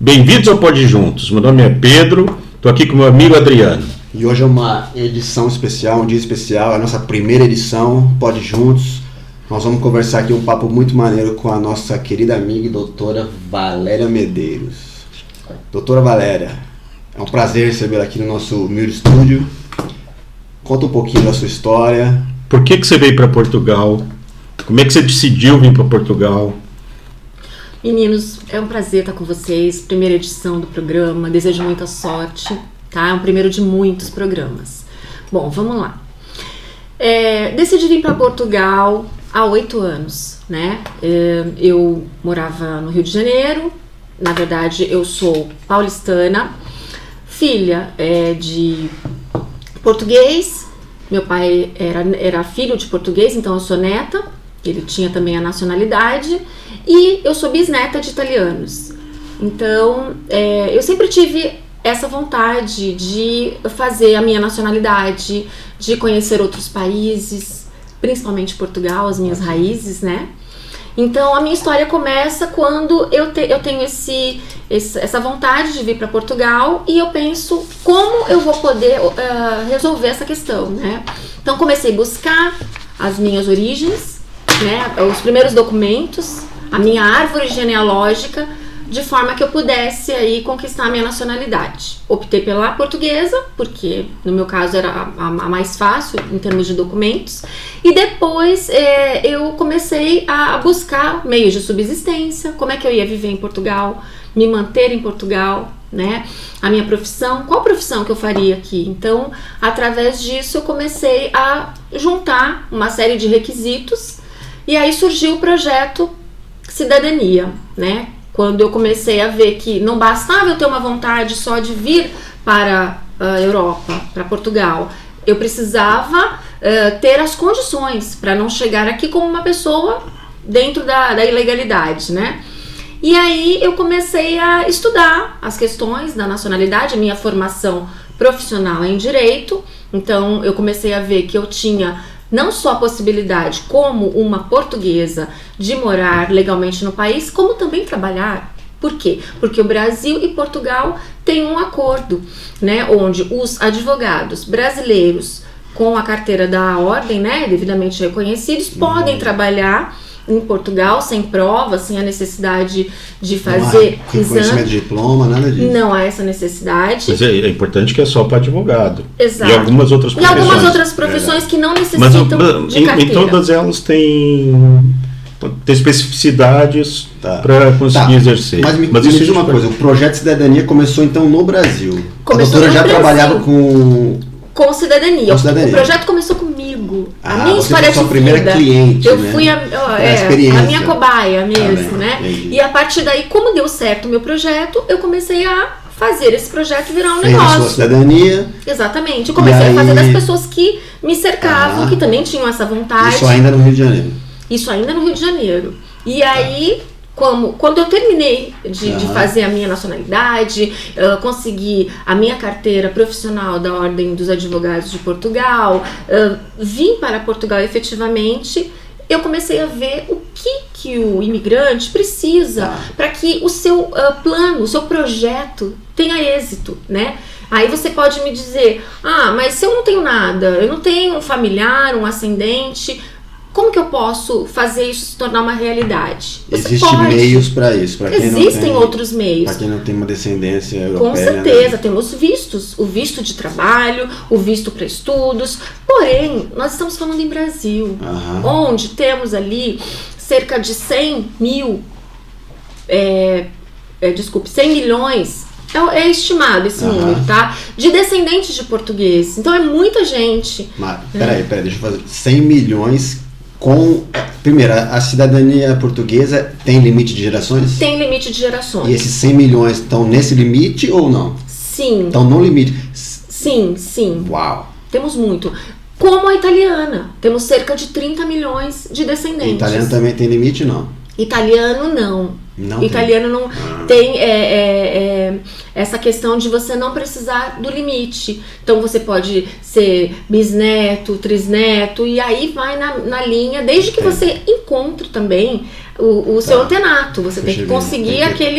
Bem-vindos ao Pode Juntos. Meu nome é Pedro, estou aqui com meu amigo Adriano. E hoje é uma edição especial, um dia especial, a nossa primeira edição, Pode Juntos. Nós vamos conversar aqui um papo muito maneiro com a nossa querida amiga e doutora Valéria Medeiros. Doutora Valéria, é um prazer recebê-la aqui no nosso humilde estúdio. Conta um pouquinho da sua história. Por que você veio para Portugal? Como é que você decidiu vir para Portugal? Meninos, é um prazer estar com vocês. Primeira edição do programa. Desejo muita sorte, tá? É um primeiro de muitos programas. Bom, vamos lá. Decidi vir para Portugal há 8 anos, né? Eu morava no Rio de Janeiro. Na verdade, eu sou paulistana, filha de português. Meu pai era filho de português, então eu sou neta. Ele tinha também a nacionalidade. E eu sou bisneta de italianos. Então, eu sempre tive essa vontade de fazer a minha nacionalidade, de conhecer outros países, principalmente Portugal, as minhas raízes, né? Então, a minha história começa quando eu tenho essa vontade de vir para Portugal e eu penso como eu vou poder resolver essa questão, né? Então, comecei a buscar as minhas origens, né? Os primeiros documentos, a minha árvore genealógica, de forma que eu pudesse aí conquistar a minha nacionalidade. Optei pela portuguesa, porque no meu caso era a mais fácil em termos de documentos, e depois eu comecei a buscar meios de subsistência, como é que eu ia viver em Portugal, me manter em Portugal, né? A minha profissão, qual profissão que eu faria aqui? Então, através disso eu comecei a juntar uma série de requisitos, e aí surgiu o projeto Cidadania, né? Quando eu comecei a ver que não bastava eu ter uma vontade só de vir para a Europa, para Portugal, eu precisava ter as condições para não chegar aqui como uma pessoa dentro da ilegalidade, né? E aí eu comecei a estudar as questões da nacionalidade, a minha formação profissional é em direito, então eu comecei a ver que eu tinha não só a possibilidade, como uma portuguesa, de morar legalmente no país, como também trabalhar. Por quê? Porque o Brasil e Portugal têm um acordo, né, onde os advogados brasileiros com a carteira da ordem, né, devidamente reconhecidos, podem trabalhar em Portugal sem prova, sem a necessidade de fazer reconhecimento de diploma, nada disso. Não há essa necessidade. Mas é importante que é só para advogado. Exato. E algumas outras profissões. E algumas outras profissões que não necessitam de carteira. Em todas elas tem especificidades para conseguir exercer. Mas me diz uma coisa, o projeto Cidadania começou então no Brasil. Começou a doutora no já Brasil. Trabalhava com cidadania. Com cidadania. O projeto começou comigo. A minha você história foi sua de primeira vida. cliente, eu né? fui a minha cobaia mesmo, né? Entendi. E a partir daí, como deu certo o meu projeto, eu comecei a fazer esse projeto virar um Fez negócio. a sua cidadania. Exatamente. Eu comecei a fazer das pessoas que me cercavam, que também tinham essa vontade. Isso ainda no Rio de Janeiro. Isso ainda no Rio de Janeiro. E aí, quando eu terminei de fazer a minha nacionalidade, consegui a minha carteira profissional da Ordem dos Advogados de Portugal, vim para Portugal efetivamente, eu comecei a ver o que o imigrante precisa para que o seu plano, o seu projeto tenha êxito, né? Aí você pode me dizer, mas se eu não tenho nada, eu não tenho um familiar, um ascendente, como que eu posso fazer isso se tornar uma realidade? Existem meios para isso. Existem outros meios. Para quem não tem uma descendência europeia. Com certeza, temos vistos. O visto de trabalho, o visto para estudos. Porém, nós estamos falando em Brasil, onde temos ali cerca de 100 milhões. É estimado esse número, tá? De descendentes de português. Então é muita gente. Mas, peraí, deixa eu fazer. 100 milhões primeiro, a cidadania portuguesa tem limite de gerações? Tem limite de gerações. E esses 100 milhões estão nesse limite ou não? Sim. Estão no limite? Sim. Uau. Temos muito. Como a italiana. Temos cerca de 30 milhões de descendentes. Italiano também tem limite, não? Italiano não. Italiano não tem essa questão de você não precisar do limite. Então você pode ser bisneto, trisneto, e aí vai na linha, desde que você encontre também o seu antenato, você tem que Puxa vida, conseguir tem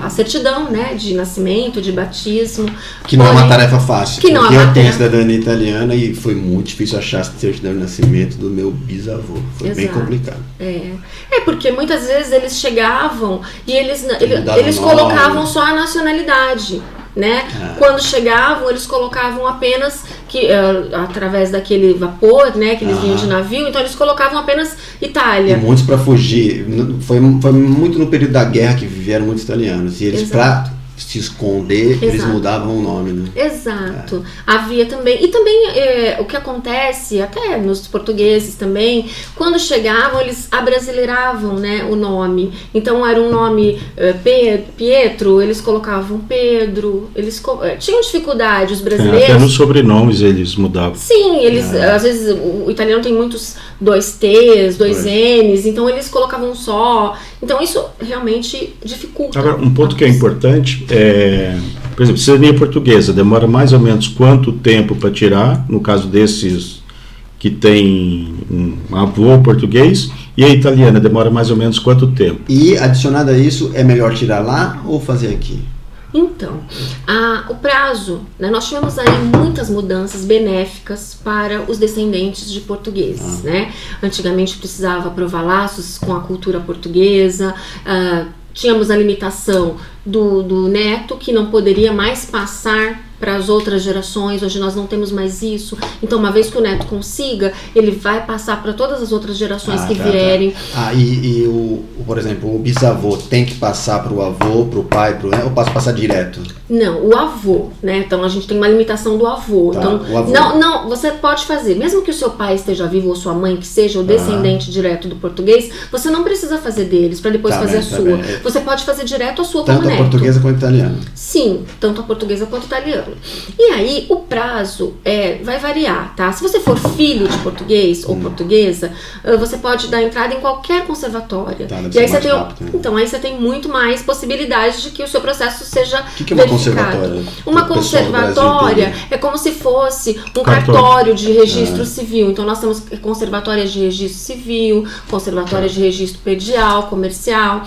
a certidão, né, de nascimento, de batismo. Que não é uma Porém, tarefa fácil. que não porque é uma eu tenho tarefa. cidadania italiana e foi muito difícil achar a certidão de nascimento do meu bisavô. Foi bem Exato. complicado. É porque muitas vezes eles chegavam e eles Mudavam o nome. colocavam só a nacionalidade, né? Quando chegavam, eles colocavam apenas através daquele vapor, né, que eles vinham de navio, então eles colocavam apenas E Itália. muitos para fugir. Foi muito no período da guerra que vieram muitos italianos. E eles, Exato. para se esconder, eles Exato. mudavam o nome, né? Exato. Havia também. E também o que acontece, até nos portugueses também, quando chegavam, eles abrasileiravam, né, o nome. Então era um nome Pietro, eles colocavam Pedro. Eles tinham dificuldade, os brasileiros. Até nos sobrenomes eles mudavam. Sim, eles às vezes o italiano tem muitos 2 T's, 2 N's, então eles colocavam só. Então isso realmente dificulta. Agora, um ponto que é importante por exemplo, cidadania portuguesa demora mais ou menos quanto tempo para tirar, no caso desses que tem um avô português, e a italiana demora mais ou menos quanto tempo? E adicionado a isso, é melhor tirar lá ou fazer aqui? Então, o prazo, né, nós tivemos aí muitas mudanças benéficas para os descendentes de portugueses, né? Antigamente precisava provar laços com a cultura portuguesa, tínhamos a limitação do neto, que não poderia mais passar para as outras gerações. Hoje nós não temos mais isso. Então, uma vez que o neto consiga, ele vai passar para todas as outras gerações que vierem. Por exemplo, o bisavô tem que passar para o avô, para o pai, ou posso passar direto? Não, o avô, né? Então a gente tem uma limitação do avô. Tá, Então, o avô. não, você pode fazer, mesmo que o seu pai esteja vivo ou sua mãe que seja o descendente direto do português, você não precisa fazer deles para depois fazer a sua. Você pode fazer direto a sua como Tanto a neto. portuguesa quanto a italiana. Sim, tanto a portuguesa quanto a italiana. E aí, o prazo vai variar, tá? Se você for filho de português ou portuguesa, você pode dar entrada em qualquer conservatória. Tá, E aí você tem, rápido, né? então aí você tem muito mais possibilidade de que o seu processo seja O que é uma verificado. conservatória? Uma Pro pessoal do Brasil conservatória entender. é como se fosse um Cartório. cartório de registro civil. Então nós temos conservatórias de registro civil, conservatórias de registro predial, comercial.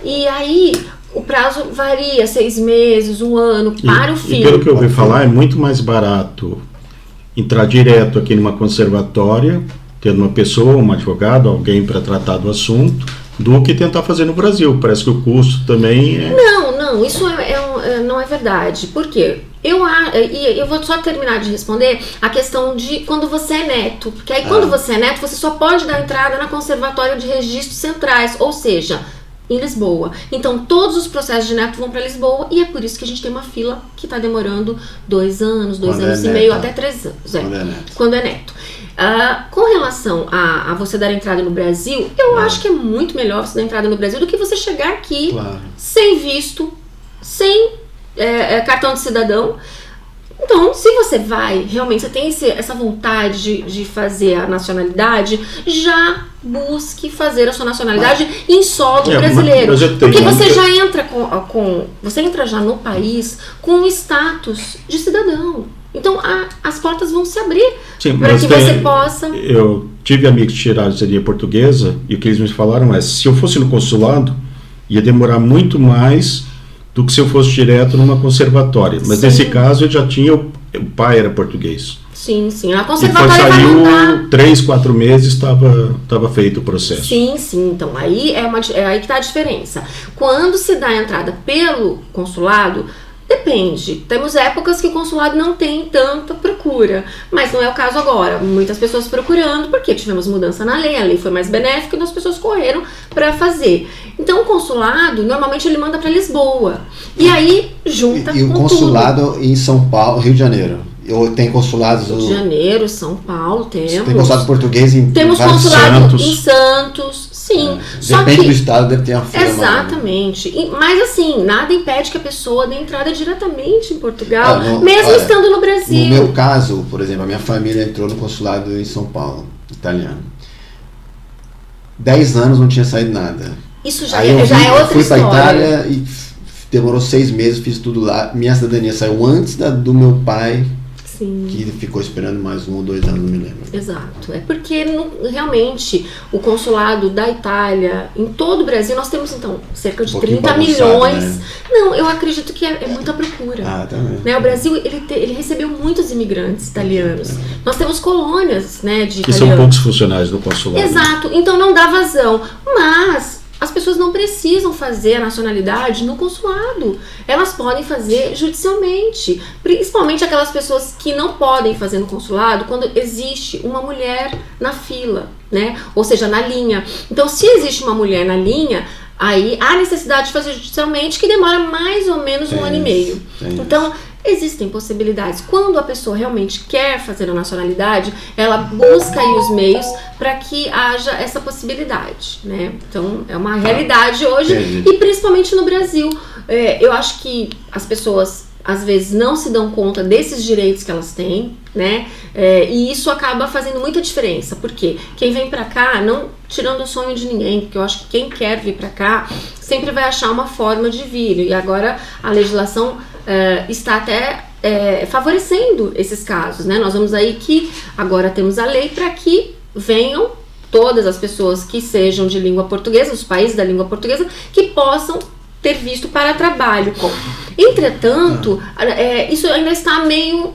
E aí o prazo varia, 6 meses, 1 ano, para o filho. E pelo que eu ouvi falar, é muito mais barato entrar direto aqui numa conservatória, tendo uma pessoa, um advogado, alguém para tratar do assunto, do que tentar fazer no Brasil. Parece que o custo também é... Não, isso não é verdade. Por quê? Eu vou só terminar de responder a questão de quando você é neto. Porque aí quando você é neto, você só pode dar entrada na Conservatória de Registros Centrais, ou seja, em Lisboa. Então todos os processos de neto vão para Lisboa e é por isso que a gente tem uma fila que está demorando 2 anos, 2 Quando anos é e meio, neto. até 3 anos. Quando é neto. Com relação a você dar entrada no Brasil, eu acho que é muito melhor você dar entrada no Brasil do que você chegar aqui Claro. sem visto, sem cartão de cidadão. Então, se você vai, realmente, você tem essa vontade de fazer a nacionalidade, já busque fazer a sua nacionalidade em solo brasileiro. mas eu tenho, porque você né? já entra você entra já no país com o status de cidadão. Então, as portas vão se abrir para que você possa... Eu tive amigos que tiraram a cidadania portuguesa e o que eles me falaram é, se eu fosse no consulado, ia demorar muito mais do que se eu fosse direto numa conservatória. Mas Sim. nesse caso eu já tinha, o pai era português. Sim. A E conservatória vai mandar... saiu 3, 4 meses, estava feito o processo. Sim. Então, aí é aí que está a diferença. Quando se dá a entrada pelo consulado, depende. Temos épocas que o consulado não tem tanta procura, mas não é o caso agora. Muitas pessoas procurando, porque tivemos mudança na lei, a lei foi mais benéfica e as pessoas correram para fazer. Então, o consulado, normalmente, ele manda para Lisboa. E aí, junta E o com consulado tudo. em São Paulo, Rio de Janeiro? Tem consulados... Rio de Janeiro, São Paulo, temos. Tem consulado português em Temos vários... consulado Santos. em Santos, sim. Só Depende que, do estado, deve ter uma fila. exatamente. Mas assim, nada impede que a pessoa dê entrada diretamente em Portugal, mesmo olha, estando no Brasil. No meu caso, por exemplo, a minha família entrou no consulado em São Paulo, italiano. 10 anos não tinha saído nada. Isso já Aí eu é outra fui pra história. Itália e demorou 6 meses, fiz tudo lá. Minha cidadania saiu antes do meu pai Sim. que ficou esperando mais 1 ou 2 anos, não me lembro. Exato. É porque realmente o consulado da Itália, em todo o Brasil, nós temos então cerca de pouquinho 30 bagunçado, milhões. né? Não, eu acredito que é muita procura. Também. Né? O Brasil ele recebeu muitos imigrantes italianos. Nós temos colônias, né, de Que italianos. são poucos funcionários no consulado. Exato. Então não dá vazão. Mas as pessoas não precisam fazer a nacionalidade no consulado. Elas podem fazer judicialmente. Principalmente aquelas pessoas que não podem fazer no consulado quando existe uma mulher na fila, né? Ou seja, na linha. Então, se existe uma mulher na linha, aí há necessidade de fazer judicialmente, que demora mais ou menos 1 ano e meio. Então, existem possibilidades. Quando a pessoa realmente quer fazer a nacionalidade, ela busca aí os meios para que haja essa possibilidade, né? Então, é uma realidade hoje, e principalmente no Brasil. Eu acho que as pessoas, às vezes, não se dão conta desses direitos que elas têm, né? E isso acaba fazendo muita diferença, porque quem vem pra cá, não tirando o sonho de ninguém, porque eu acho que quem quer vir pra cá sempre vai achar uma forma de vir, e agora a legislação está até favorecendo esses casos, né? Nós vamos aí que agora temos a lei para que venham todas as pessoas que sejam de língua portuguesa, os países da língua portuguesa, que possam ter visto para trabalho. Entretanto, isso ainda está meio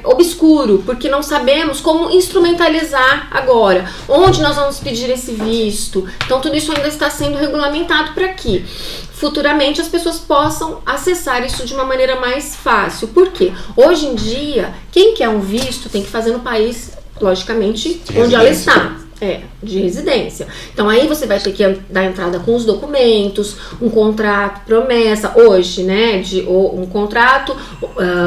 obscuro, porque não sabemos como instrumentalizar agora, onde nós vamos pedir esse visto. Então tudo isso ainda está sendo regulamentado para que futuramente as pessoas possam acessar isso de uma maneira mais fácil. Por quê? Hoje em dia, quem quer um visto tem que fazer no país, logicamente, onde ela está. De residência. Então aí você vai ter que dar entrada com os documentos, um contrato promessa, hoje, né, ou um contrato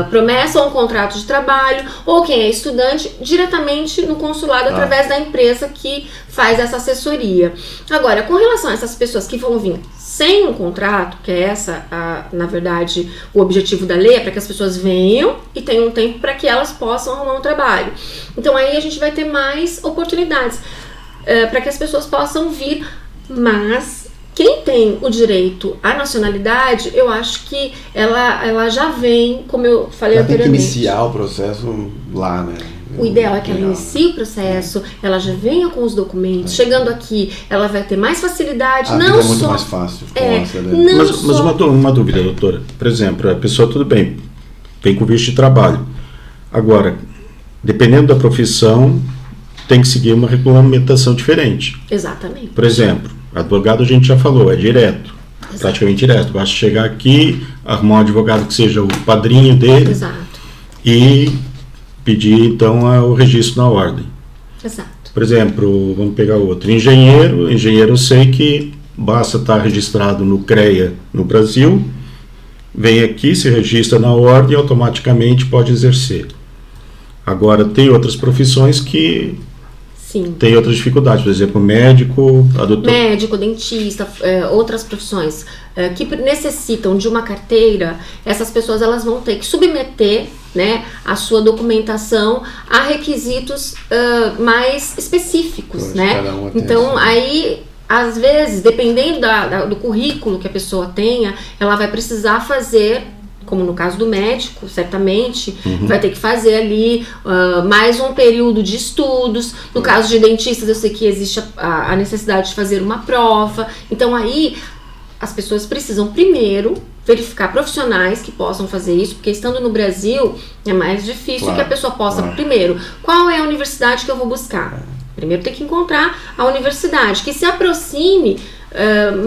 promessa ou um contrato de trabalho, ou quem é estudante, diretamente no consulado através da empresa que faz essa assessoria. Agora, com relação a essas pessoas que vão vir sem um contrato, que é na verdade, o objetivo da lei é para que as pessoas venham e tenham um tempo para que elas possam arrumar um trabalho. Então aí a gente vai ter mais oportunidades para que as pessoas possam vir, mas quem tem o direito à nacionalidade, eu acho que ela já vem, como eu falei anteriormente. Tem que iniciar o processo lá, né? O ideal é que ela inicie o processo, ela já venha com os documentos, chegando aqui, ela vai ter mais facilidade, não é muito só... mais fácil. Mas uma dúvida, doutora. Por exemplo, a pessoa, tudo bem, vem com visto de trabalho. Agora, dependendo da profissão, tem que seguir uma regulamentação diferente. Exatamente. Por exemplo, advogado a gente já falou, é direto. Exato. Praticamente direto. Basta chegar aqui, arrumar um advogado que seja o padrinho dele. Exato. E pedir, então, o registro na ordem. Exato. Por exemplo, vamos pegar outro. Engenheiro eu sei que basta estar registrado no CREA no Brasil, vem aqui, se registra na ordem e automaticamente pode exercer. Agora, tem outras profissões que tem outras dificuldades, por exemplo, médico, médico, dentista, outras profissões que necessitam de uma carteira. Essas pessoas elas vão ter que submeter, né, a sua documentação a requisitos mais específicos, né? Então aí, às vezes, dependendo do currículo que a pessoa tenha, ela vai precisar fazer, como no caso do médico, certamente, vai ter que fazer ali mais um período de estudos. No caso de dentistas, eu sei que existe a necessidade de fazer uma prova. Então aí, as pessoas precisam primeiro verificar profissionais que possam fazer isso, porque estando no Brasil é mais difícil que a pessoa possa, primeiro, qual é a universidade que eu vou buscar? Primeiro tem que encontrar a universidade que se aproxime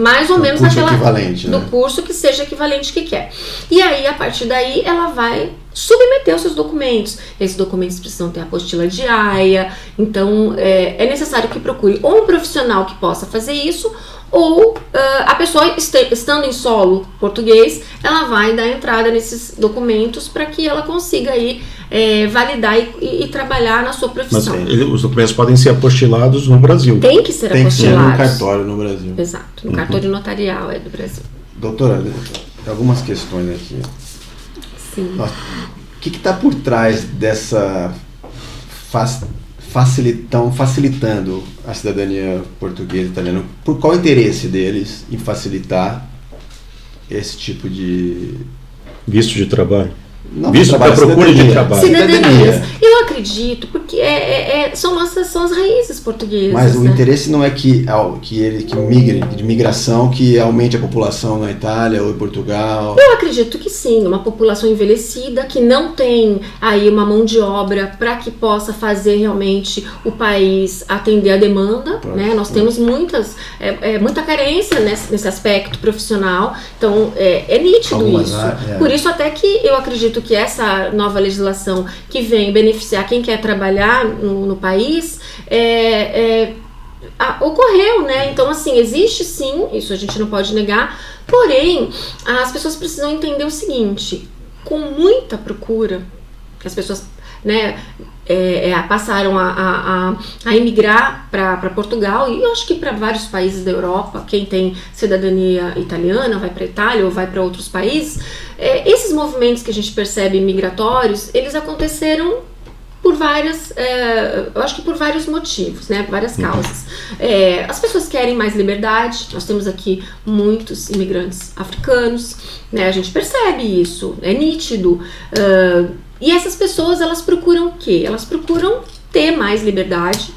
mais ou menos do curso que seja equivalente que quer. E aí, a partir daí, ela vai submeter os seus documentos. Esses documentos precisam ter a apostila de AIA. Então, é necessário que procure ou um profissional que possa fazer isso, ou a pessoa, estando em solo português, ela vai dar entrada nesses documentos para que ela consiga aí validar e trabalhar na sua profissão. Mas os documentos podem ser apostilados no Brasil. Tem que ser apostilados. Tem que ser no cartório no Brasil. Exato, no cartório notarial do Brasil. Doutora, tem algumas questões aqui. Sim. O que está por trás dessa facilitando a cidadania portuguesa e italiana? Por qual o interesse deles em facilitar esse tipo de visto de trabalho? Não visto para procura de trabalho. Cidadanias. Eu acredito, porque são as raízes portuguesas. Mas o interesse não é que migre, de migração, que aumente a população na Itália ou em Portugal. Eu acredito que sim, uma população envelhecida que não tem aí uma mão de obra para que possa fazer realmente o país atender a demanda, né? Nós temos muita carência nesse aspecto profissional, então é nítido isso. Por isso até que eu acredito que essa nova legislação que vem beneficiar quem quer trabalhar no país ocorreu, né? Então, assim, existe sim, isso a gente não pode negar, porém, as pessoas precisam entender o seguinte: com muita procura, que as pessoas, né, passaram a emigrar para Portugal, e eu acho que para vários países da Europa, quem tem cidadania italiana vai para a Itália ou vai para outros países, esses movimentos que a gente percebe migratórios, eles aconteceram por eu acho que por vários motivos, né, por várias causas. As pessoas querem mais liberdade, nós temos aqui muitos imigrantes africanos, né, a gente percebe isso, é nítido. E essas pessoas, elas procuram o quê? Elas procuram ter mais liberdade.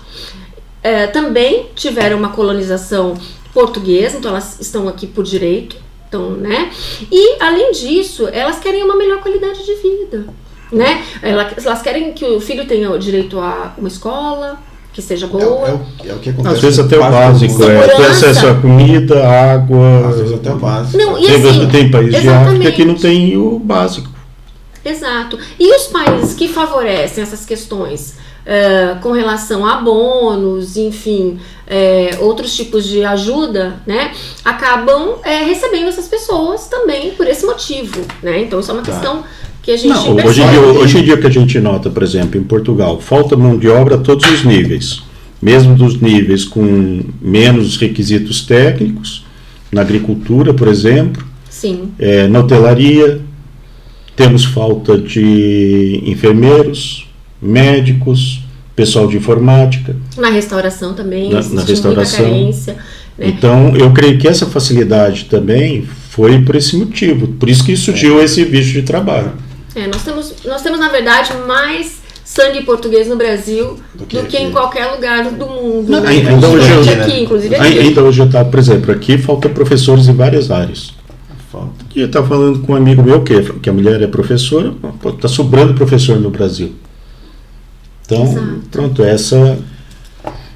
Também tiveram uma colonização portuguesa, então elas estão aqui por direito. Então, né? E, além disso, elas querem uma melhor qualidade de vida, né? Elas querem que o filho tenha o direito a uma escola que seja boa. É o que acontece. Às vezes até o básico, ter acesso à comida, água. Às vezes até o básico. Não, e assim, tem países de África que não tem o básico. Exato. E os países que favorecem essas questões com relação a bônus, enfim, outros tipos de ajuda, né, acabam recebendo essas pessoas também por esse motivo, né? Então isso é uma questão que a gente percebe. Hoje em dia que a gente nota, por exemplo, em Portugal, falta mão de obra a todos os níveis, mesmo dos níveis com menos requisitos técnicos, na agricultura, por exemplo, sim, na hotelaria. Temos falta de enfermeiros, médicos, pessoal de informática. Na restauração também, na restauração. Muita carência, né? Então, eu creio que essa facilidade também foi por esse motivo. Por isso que surgiu esse visto de trabalho. Nós temos, na verdade, mais sangue português no Brasil do que em qualquer lugar do mundo. Não, né? Ainda hoje eu estava, por exemplo, aqui falta professores em várias áreas. E eu estava falando com um amigo meu que a mulher é professora, está sobrando professor no Brasil. Então, exato. Pronto, essa...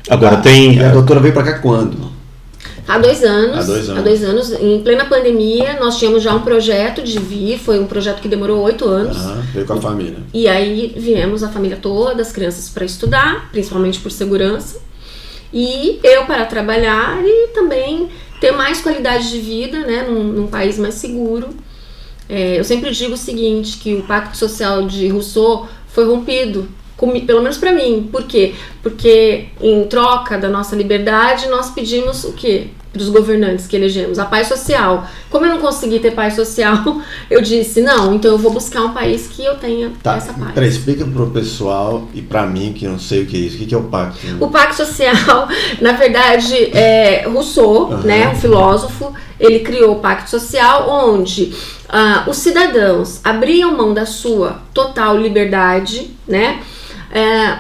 Agora tem... E a doutora veio para cá quando? Há 2 anos. Há 2 anos. Em plena pandemia, nós tínhamos já um projeto de vir, foi um projeto que demorou 8 anos. Veio com a família. E aí viemos a família toda, as crianças para estudar, principalmente por segurança. E eu para trabalhar e também ter mais qualidade de vida, né, num país mais seguro. Eu sempre digo o seguinte, que o Pacto Social de Rousseau foi rompido, pelo menos para mim. Por quê? Porque em troca da nossa liberdade, nós pedimos o quê? Para os governantes que elegemos, a paz social. Como eu não consegui ter paz social, eu disse, não, então eu vou buscar um país que eu tenha essa paz. Peraí, explica pro pessoal e para mim, que não sei o que é isso, o que é o pacto? O Pacto Social, na verdade, Rousseau, né, um filósofo, ele criou o Pacto Social, onde os cidadãos abriam mão da sua total liberdade, né,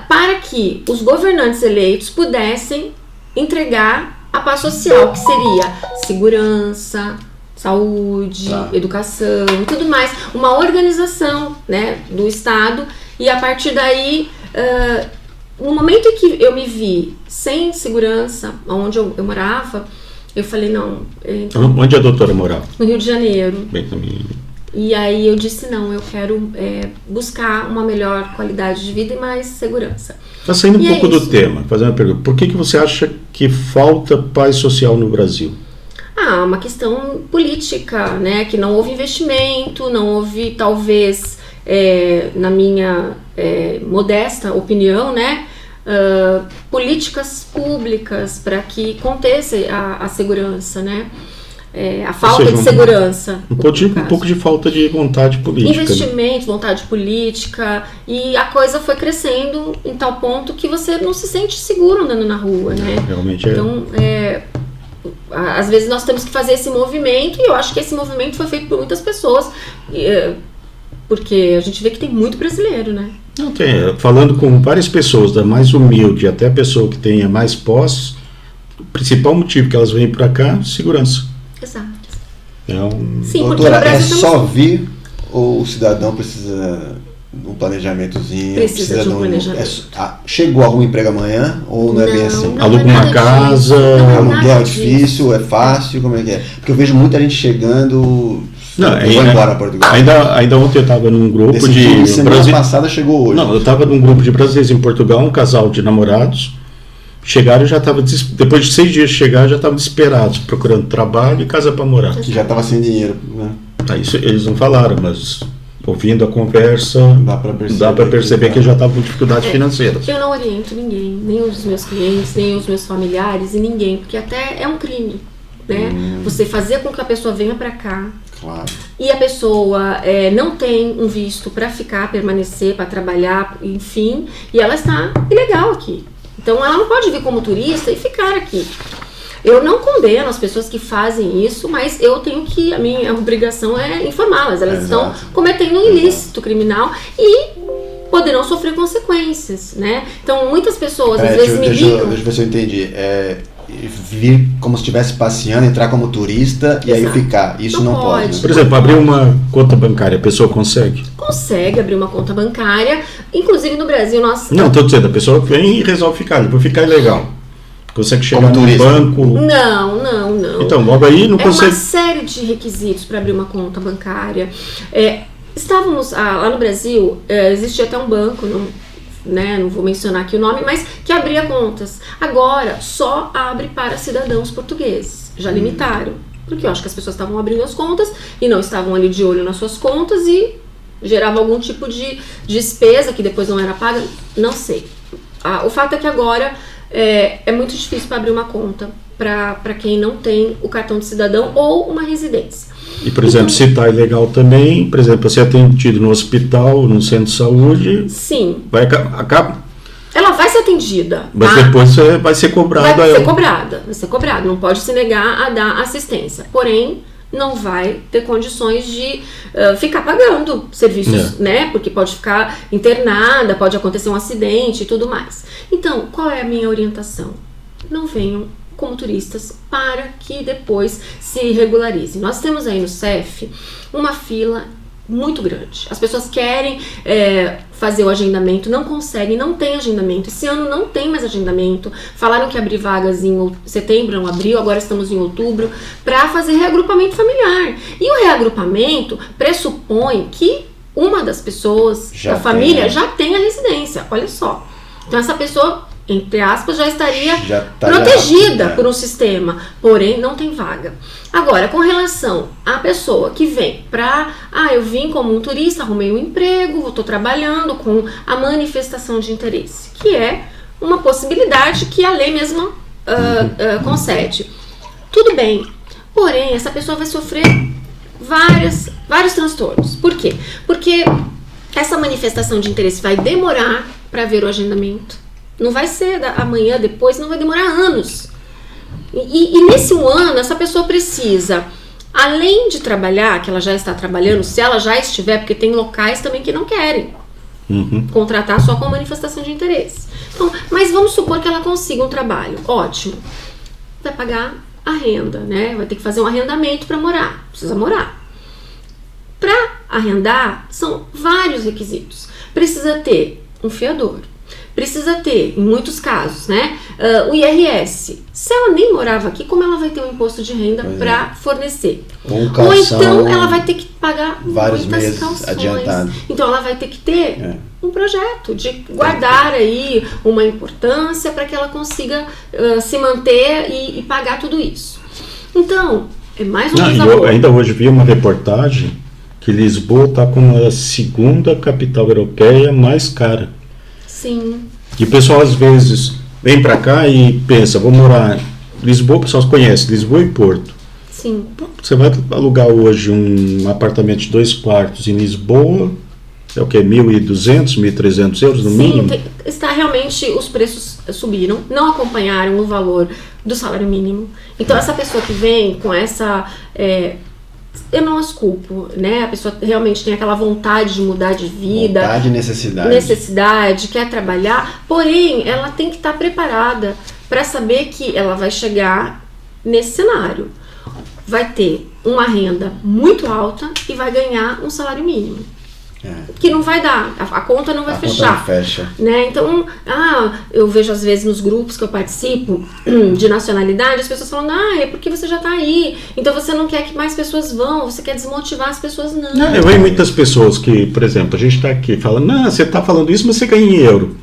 para que os governantes eleitos pudessem entregar a paz social, que seria segurança, saúde, educação e tudo mais, uma organização, né, do Estado. E a partir daí, no momento em que eu me vi sem segurança, onde eu morava, eu falei, não... Então, onde a doutora morava? No Rio de Janeiro. Bem, também. E aí eu disse, não, eu quero buscar uma melhor qualidade de vida e mais segurança. Mas saindo um pouco do tema, fazer uma pergunta. Por que você acha que falta paz social no Brasil? Uma questão política, né? Que não houve investimento, não houve, talvez, na minha modesta opinião, né? Políticas públicas para que contesse a segurança, né? A falta de segurança. Um pouco de falta de vontade política. Investimento, né? Vontade política, e a coisa foi crescendo em tal ponto que você não se sente seguro andando na rua, né? Realmente então, às vezes nós temos que fazer esse movimento, e eu acho que esse movimento foi feito por muitas pessoas, Porque a gente vê que tem muito brasileiro, né? Não tem, falando com várias pessoas, da mais humilde até a pessoa que tenha mais posses, o principal motivo que elas vêm para cá é segurança. Exato. Sim, doutora, é só vir ou o cidadão precisa de um planejamentozinho? Precisa de um planejamento. Chegou a arrumar emprego amanhã ou não é bem assim? Aluga uma casa... Aluguel é difícil, é fácil, como é que é? Porque eu vejo muita gente chegando... Não, vou embora a Portugal. Ainda ontem eu estava num grupo semana passada chegou hoje. Não, eu estava num grupo de brasileiros em Portugal, um casal de namorados. Chegaram e já estava, depois de 6 dias de chegar, já estavam desesperados, procurando trabalho e casa para morar. Que já estava sem dinheiro, né? Isso eles não falaram, mas ouvindo a conversa, dá para perceber que já estavam com dificuldades financeiras. Eu não oriento ninguém, nem os meus clientes, nem os meus familiares e ninguém, porque até é um crime, né? Você fazer com que a pessoa venha para cá. Claro. E a pessoa não tem um visto para ficar, permanecer, para trabalhar, enfim, e ela está ilegal aqui. Então ela não pode vir como turista e ficar aqui. Eu não condeno as pessoas que fazem isso, mas eu tenho que, a minha obrigação é informá-las. Elas estão cometendo um ilícito criminal e poderão sofrer consequências, né? Então muitas pessoas às vezes me ligam... Deixa eu ver se eu entendi. Vir como se estivesse passeando, entrar como turista e aí ficar. Isso não pode. Né? Por exemplo, abrir uma conta bancária, a pessoa consegue? Consegue abrir uma conta bancária. Inclusive no Brasil nós... Não, estou dizendo, a pessoa vem e resolve ficar. Depois ficar ilegal. Consegue chegar no banco... Não. Então, logo aí não consegue... É uma série de requisitos para abrir uma conta bancária. Estávamos lá no Brasil, existia até um banco... não vou mencionar aqui o nome, mas que abria contas. Agora, só abre para cidadãos portugueses. Já limitaram. Porque eu acho que as pessoas estavam abrindo as contas e não estavam ali de olho nas suas contas e gerava algum tipo de despesa que depois não era paga. Não sei. O fato é que agora é muito difícil para abrir uma conta para quem não tem o cartão de cidadão ou uma residência. E, por exemplo, se está ilegal também, por exemplo, ser atendido no hospital, no centro de saúde... Sim. Acaba... Ela vai ser atendida. Mas depois vai ser cobrado. Vai ser cobrado. Não pode se negar a dar assistência. Porém, não vai ter condições de ficar pagando serviços, né? Porque pode ficar internada, pode acontecer um acidente e tudo mais. Então, qual é a minha orientação? Não venham como turistas para que depois se regularizem. Nós temos aí no CEF uma fila muito grande. As pessoas querem fazer o agendamento, não conseguem, não tem agendamento. Esse ano não tem mais agendamento. Falaram que abrir vagas em setembro, não abriu, agora estamos em outubro, para fazer reagrupamento familiar. E o reagrupamento pressupõe que uma das pessoas da família já tem a residência. Olha só. Então essa pessoa, entre aspas, já estaria protegida por um sistema, porém não tem vaga. Agora, com relação à pessoa que vem para, eu vim como um turista, arrumei um emprego, estou trabalhando com a manifestação de interesse, que é uma possibilidade que a lei mesma concede. Tudo bem, porém essa pessoa vai sofrer vários transtornos. Por quê? Porque essa manifestação de interesse vai demorar para ver o agendamento. Não vai ser amanhã, depois, não vai demorar anos. E nesse um ano, essa pessoa precisa, além de trabalhar, que ela já está trabalhando, se ela já estiver, porque tem locais também que não querem contratar só com manifestação de interesse. Então, mas vamos supor que ela consiga um trabalho, ótimo. Vai pagar a renda, né? Vai ter que fazer um arrendamento para morar, precisa morar. Para arrendar, são vários requisitos. Precisa ter um fiador. Precisa ter, em muitos casos, né, o IRS. Se ela nem morava aqui, como ela vai ter um imposto de renda para fornecer? Ou então ela vai ter que pagar vários muitas meses calções. adiantado. Então ela vai ter que ter um projeto de guardar aí uma importância para que ela consiga se manter e pagar tudo isso. Então, é mais um desafio. Eu ainda hoje vi uma reportagem que Lisboa está como a segunda capital europeia mais cara. Sim. E o pessoal às vezes vem para cá e pensa, vou morar em Lisboa, o pessoal conhece Lisboa e Porto. Sim. Você vai alugar hoje um apartamento de 2 quartos em Lisboa, é o que? 1.200, 1.300 euros no mínimo? Sim, está realmente, os preços subiram, não acompanharam o valor do salário mínimo. Então essa pessoa que vem com essa eu não as culpo, né? A pessoa realmente tem aquela vontade de mudar de vida. Vontade e necessidade, quer trabalhar, porém, ela tem que estar preparada para saber que ela vai chegar nesse cenário. Vai ter uma renda muito alta e vai ganhar um salário mínimo. Que não vai dar, a conta não vai fechar. Conta não fecha. Né? Então, eu vejo às vezes nos grupos que eu participo de nacionalidade, as pessoas falando, é porque você já tá aí, então você não quer que mais pessoas vão, você quer desmotivar as pessoas, não. Eu vejo muitas pessoas que, por exemplo, a gente está aqui falando, você está falando isso, mas você ganha em euro.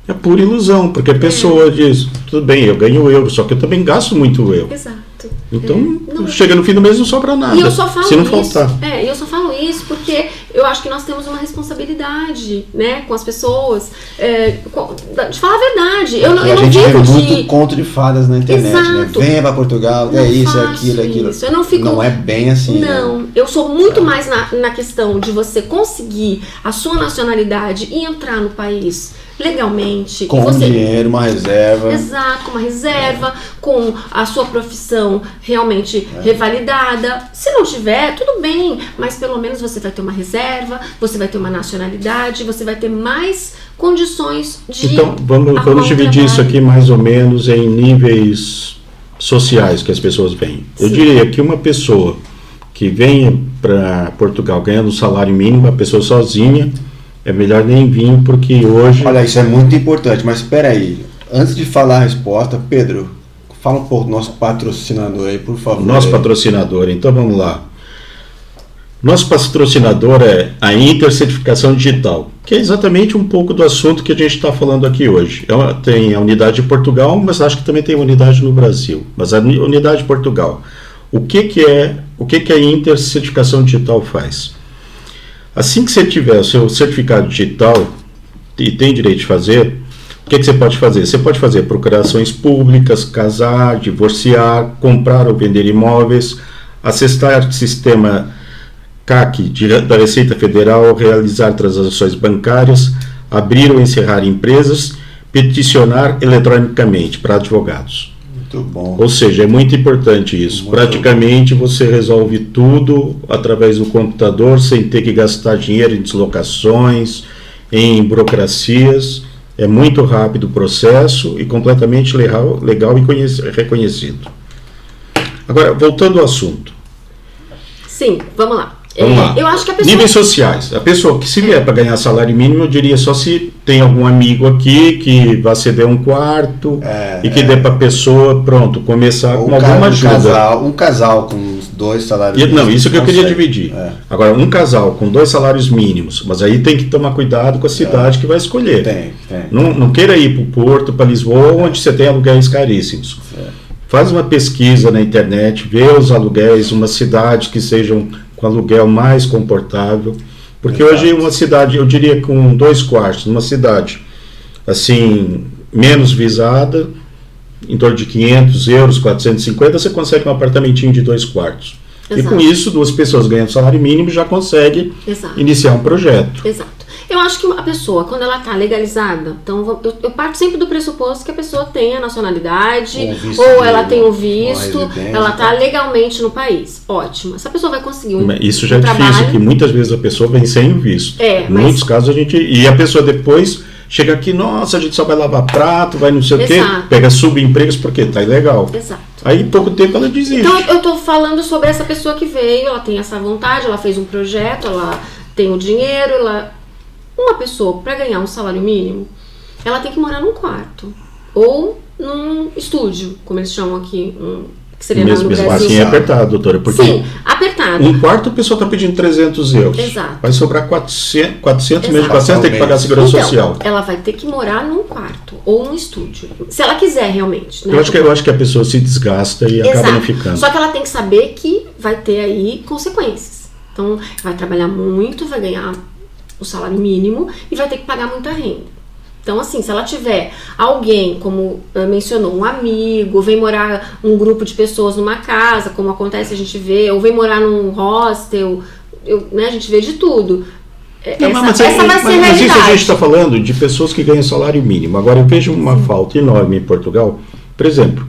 É pura ilusão, porque a pessoa diz, tudo bem, eu ganho euro, só que eu também gasto muito euro. Exato. Então, chega no fim do mês não sobra nada. E eu só falo se não isso. faltar. Eu só falo isso porque eu acho que nós temos uma responsabilidade, né, com as pessoas, de falar a verdade. Eu a não gente vê vivo muito conto de fadas na internet, Exato. né? Venha para Portugal, Não é isso, é faço aquilo, é aquilo. isso. Eu não fico... Não é bem assim. Não, né? eu sou muito mais na questão de você conseguir a sua nacionalidade e entrar no país legalmente. Com dinheiro, uma reserva. Exato, com uma reserva, com a sua profissão realmente revalidada. Se não tiver, tudo bem, mas pelo menos você vai ter uma reserva, você vai ter uma nacionalidade, você vai ter mais condições de... Então, vamos dividir isso aqui mais ou menos em níveis sociais que as pessoas vêm. Eu diria que uma pessoa que venha para Portugal ganhando um salário mínimo, uma pessoa sozinha, é melhor nem vir, porque hoje... Olha, isso é muito importante, mas espera aí. Antes de falar a resposta, Pedro, fala um pouco do nosso patrocinador aí, por favor. Nosso patrocinador, então vamos lá. Nosso patrocinador é a Intercertificação Digital, que é exatamente um pouco do assunto que a gente está falando aqui hoje. Tem a unidade de Portugal, mas acho que também tem unidade no Brasil. Mas a unidade de Portugal, o que a Intercertificação Digital faz? Assim que você tiver o seu certificado digital e tem direito de fazer, o que você pode fazer? Você pode fazer procurações públicas, casar, divorciar, comprar ou vender imóveis, acessar o sistema CAC da Receita Federal, realizar transações bancárias, abrir ou encerrar empresas, peticionar eletronicamente para advogados. Muito bom. Ou seja, é muito importante isso. Muito Praticamente você resolve tudo através do computador, sem ter que gastar dinheiro em deslocações, em burocracias. É muito rápido o processo e completamente legal e reconhecido. Agora, voltando ao assunto. Sim, vamos lá. Vamos lá. Eu acho que a pessoa... Níveis sociais. A pessoa que se vier para ganhar salário mínimo, eu diria só se tem algum amigo aqui que vai ceder um quarto e que dê para a pessoa, pronto, começar com alguma ajuda. Um casal com 2 salários mínimos. Não, isso que eu queria dividir. Agora, um casal com 2 salários mínimos, mas aí tem que tomar cuidado com a cidade que vai escolher. Tem. Não queira ir para o Porto, para Lisboa, onde você tem aluguéis caríssimos. Faz uma pesquisa na internet, vê os aluguéis, uma cidade que sejam com aluguel mais confortável, porque hoje uma cidade, eu diria com 2 quartos, numa cidade assim, menos visada, em torno de 500 euros, 450, você consegue um apartamentinho de 2 quartos. Exato. E com isso, 2 pessoas ganhando salário mínimo já consegue iniciar um projeto. Exato. Eu acho que a pessoa, quando ela está legalizada, então eu parto sempre do pressuposto que a pessoa tem a nacionalidade, ou ela tem o visto, ela está legalmente no país. Ótimo. Essa pessoa vai conseguir Isso já é difícil, que muitas vezes a pessoa vem sem o visto. Em muitos casos a gente... E a pessoa depois chega aqui, nossa, a gente só vai lavar prato, vai não sei o quê, pega subempregos porque está ilegal. Exato. Aí em pouco tempo ela desiste. Então eu estou falando sobre essa pessoa que veio, ela tem essa vontade, ela fez um projeto, ela tem o dinheiro, uma pessoa, para ganhar um salário mínimo, ela tem que morar num quarto. Ou num estúdio, como eles chamam aqui, que seria mesmo no Brasil. Assim é apertado, doutora. Porque sim, apertado. Um quarto a pessoa está pedindo 300 euros. Exato. Vai sobrar 400 menos de 400, tem que pagar a segurança social. Ela vai ter que morar num quarto ou num estúdio. Se ela quiser realmente. Né? Eu acho que a pessoa se desgasta e acaba não ficando. Só que ela tem que saber que vai ter aí consequências. Então, vai trabalhar muito, vai ganhar o salário mínimo e vai ter que pagar muita renda. Então, assim, se ela tiver alguém, como mencionou, um amigo, vem morar um grupo de pessoas numa casa, como acontece, a gente vê, ou vem morar num hostel, né, a gente vê de tudo. Essa vai ser realidade. Mas isso a gente está falando de pessoas que ganham salário mínimo. Agora, eu vejo uma falta enorme em Portugal. Por exemplo,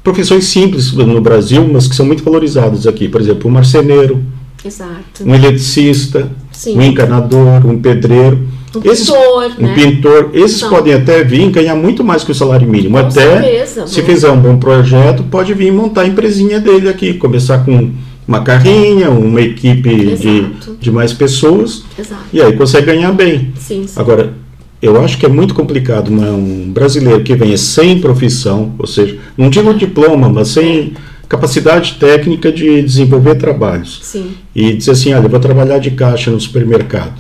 profissões simples no Brasil, mas que são muito valorizadas aqui. Por exemplo, um marceneiro, Exato. um eletricista, Sim. um encanador, um pedreiro. Um pintor, um né? pintor, esses São. podem até vir ganhar muito mais que o salário mínimo. Com Até certeza, se né? fizer um bom projeto, pode vir montar a empresinha dele aqui, começar com uma carrinha, uma equipe Exato. de mais pessoas, Exato. e aí consegue ganhar bem. Sim, sim. Agora, eu acho que é muito complicado um brasileiro que venha sem profissão, ou seja, não digo diploma, mas sem capacidade técnica de desenvolver trabalhos. Sim. E dizer assim, olha, eu vou trabalhar de caixa no supermercado.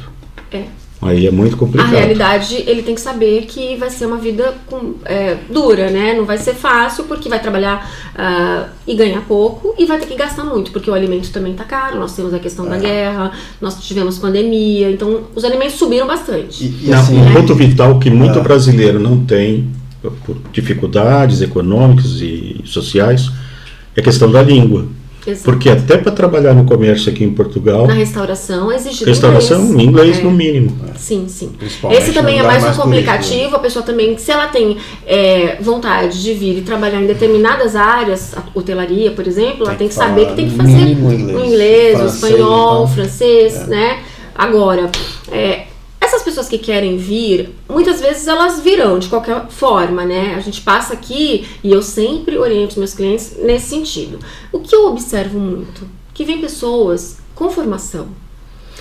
É. Aí é muito A complicado. realidade, ele tem que saber que vai ser uma vida dura, né? Não vai ser fácil, porque vai trabalhar e ganhar pouco e vai ter que gastar muito, porque o alimento também tá caro, nós temos a questão da guerra, nós tivemos pandemia, então os alimentos subiram bastante. E Não, assim, um ponto vital que muito brasileiro não tem, por dificuldades econômicas e sociais, é a questão da língua. Exato. Porque até para trabalhar no comércio aqui em Portugal, Na restauração é exigido inglês no mínimo. Sim, sim. Principalmente Esse também no é lugar mais um mais complicativo, turístico, a pessoa também, se ela tem vontade de vir e trabalhar em determinadas áreas, a hotelaria, por exemplo, ela tem que saber que tem que fazer mínimo o inglês, o francês, espanhol, o então. francês, né? Agora, essas pessoas que querem vir, muitas vezes elas virão de qualquer forma, né? A gente passa aqui e eu sempre oriento os meus clientes nesse sentido. O que eu observo muito? Que vem pessoas com formação,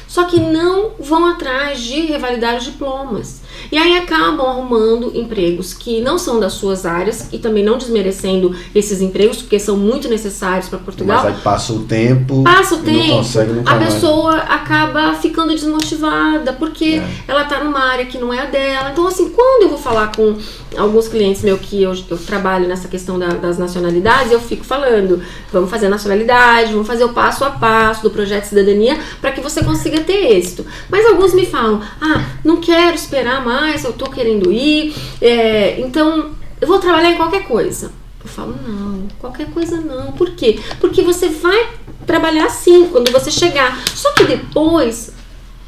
só que não vão atrás de revalidar os diplomas. E aí acabam arrumando empregos que não são das suas áreas e também não desmerecendo esses empregos, porque são muito necessários para Portugal. Mas aí passa o tempo, Passa o e tempo, não consegue nunca a mais. pessoa acaba ficando desmotivada, porque ela tá numa área que não é a dela. Então, assim, quando eu vou falar com alguns clientes meus que eu trabalho nessa questão das nacionalidades, eu fico falando, vamos fazer a nacionalidade, vamos fazer o passo a passo do projeto de cidadania para que você consiga ter êxito. Mas alguns me falam, não quero esperar mais, eu tô querendo ir, então eu vou trabalhar em qualquer coisa. Eu falo, não, qualquer coisa não. Por quê? Porque você vai trabalhar sim quando você chegar. Só que depois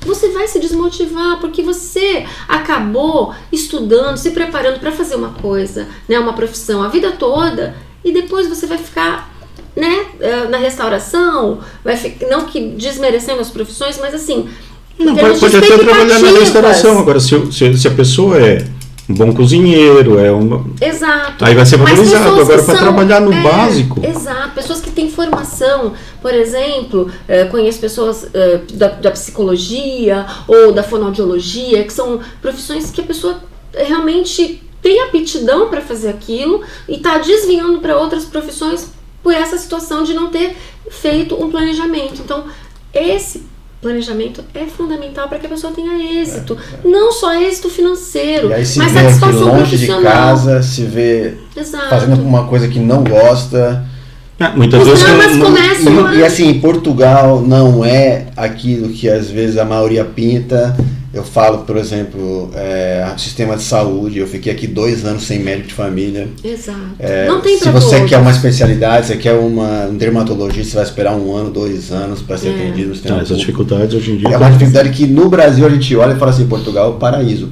você vai se desmotivar, porque você acabou estudando, se preparando para fazer uma coisa, né, uma profissão a vida toda, e depois você vai ficar, né, na restauração, não que desmerecendo as profissões, mas assim, Não, pode até trabalhar na restauração. Agora, se a pessoa é um bom cozinheiro, Exato. aí vai ser Mas valorizado. pessoas Agora, que para são- trabalhar no básico, Exato. Pessoas que têm formação, por exemplo, conheço pessoas da psicologia ou da fonoaudiologia, que são profissões que a pessoa realmente tem aptidão para fazer aquilo e está desviando para outras profissões por essa situação de não ter feito um planejamento. Então, esse planejamento é fundamental para que a pessoa tenha êxito. Não só êxito financeiro, E aí se mas vê aqui satisfação longe de profissional. casa, se vê Exato. fazendo uma coisa que não gosta. muitas Os vezes dramas começam E assim, Portugal não é aquilo que às vezes a maioria pinta. Eu falo, por exemplo, sistema de saúde. Eu fiquei aqui 2 anos sem médico de família. Exato. Não tem Se pra você todos. quer uma especialidade, você quer um dermatologista, você vai esperar 1 ano, 2 anos para ser atendido no sistema essas público. dificuldades hoje em dia. É uma dificuldade que no Brasil a gente olha e fala assim, Portugal é o paraíso.